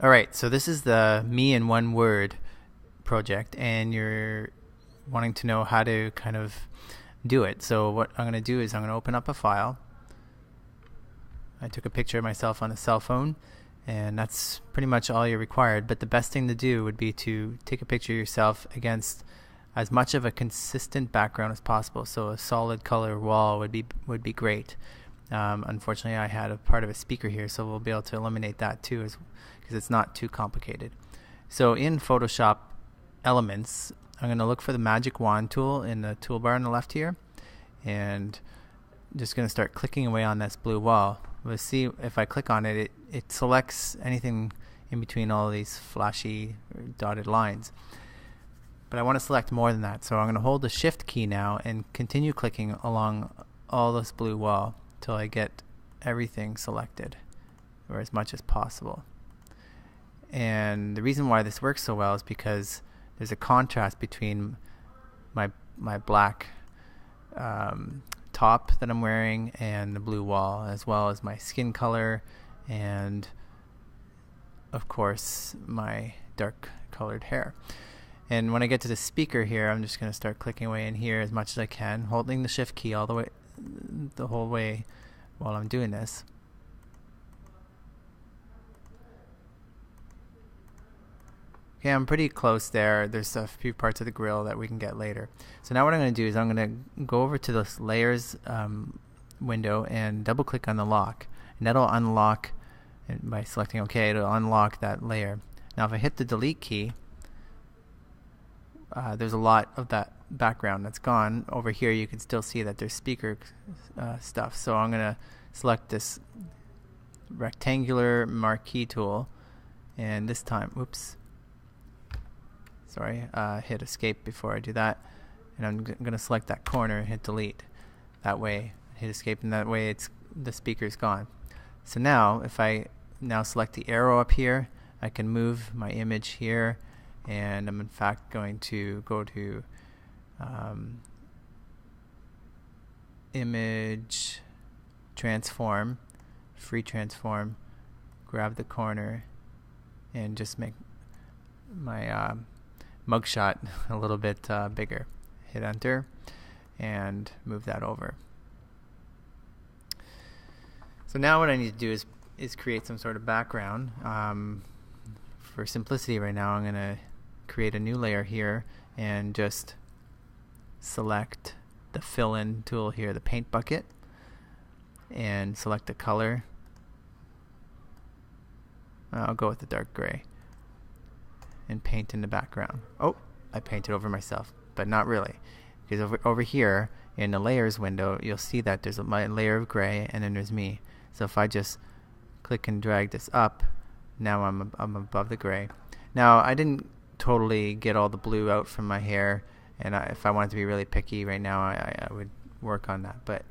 All right, so this is the Me in One Word project, and you're wanting to know how to kind of do it. So what I'm going to do is I'm going to open up a file. I took a picture of myself on a cell phone, and that's pretty much all you're required. But the best thing to do would be to take a picture of yourself against as much of a consistent background as possible. So a solid color wall would be great. Unfortunately, I had a part of a speaker here, so we'll be able to eliminate that too, because it's not too complicated. So in Photoshop Elements, I'm going to look for the magic wand tool in the toolbar on the left here, and just going to start clicking away on this blue wall. We'll see if I click on it, it selects anything in between all these flashy dotted lines. But I want to select more than that, so I'm going to hold the Shift key now and continue clicking along all this blue wall till I get everything selected, or as much as possible. And the reason why this works so well is because there's a contrast between my black top that I'm wearing and the blue wall, as well as my skin color and of course my dark colored hair. And when I get to the speaker here, I'm just going to start clicking away in here as much as I can, holding the Shift key all the whole way while I'm doing this. Okay, I'm pretty close there. There's a few parts of the grill that we can get later. So now what I'm going to do is I'm going to go over to this layers window and double click on the lock, and that'll unlock, and by selecting OK, it'll unlock that layer. Now if I hit the delete key, there's a lot of that background that's gone. Over here you can still see that there's speaker stuff. So I'm going to select this rectangular marquee tool, and this time, hit escape before I do that, and I'm going to select that corner and hit delete. That way, hit escape, and that way the speaker's gone. So now if I select the arrow up here, I can move my image here, and I'm in fact going to go to image transform, free transform, grab the corner, and just make my mugshot a little bit bigger. Hit enter and move that over. So now what I need to do is create some sort of background. For simplicity right now, I'm going to create a new layer here and just select the fill-in tool here, the paint bucket, and select the color. I'll go with the dark gray and paint in the background. Oh, I painted over myself, but not really, because over here in the layers window you'll see that there's my layer of gray, and then there's me. So if I just click and drag this up, now I'm above the gray. Now I didn't totally get all the blue out from my hair, and if I wanted to be really picky right now, I would work on that, but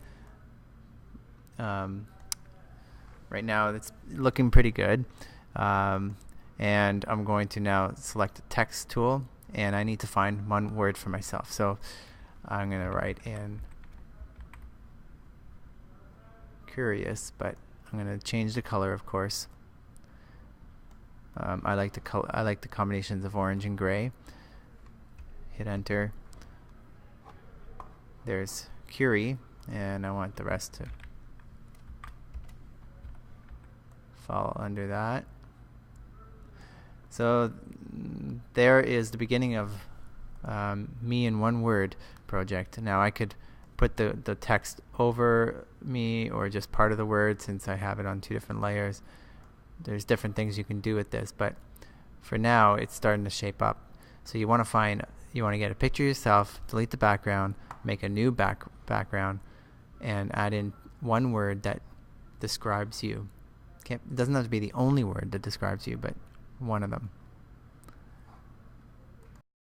right now it's looking pretty good. And I'm going to now select the text tool, and I need to find one word for myself. So I'm going to write in curious, but I'm going to change the color, of course. I like the combinations of orange and gray. Hit enter. There's Curie, and I want the rest to fall under that. So there is the beginning of Me in One Word project. Now I could put the text over me, or just part of the word, since I have it on two different layers. There's different things you can do with this, but for now it's starting to shape up. So you want to get a picture of yourself, delete the background, make a new background, and add in one word that describes you. It doesn't have to be the only word that describes you, but one of them.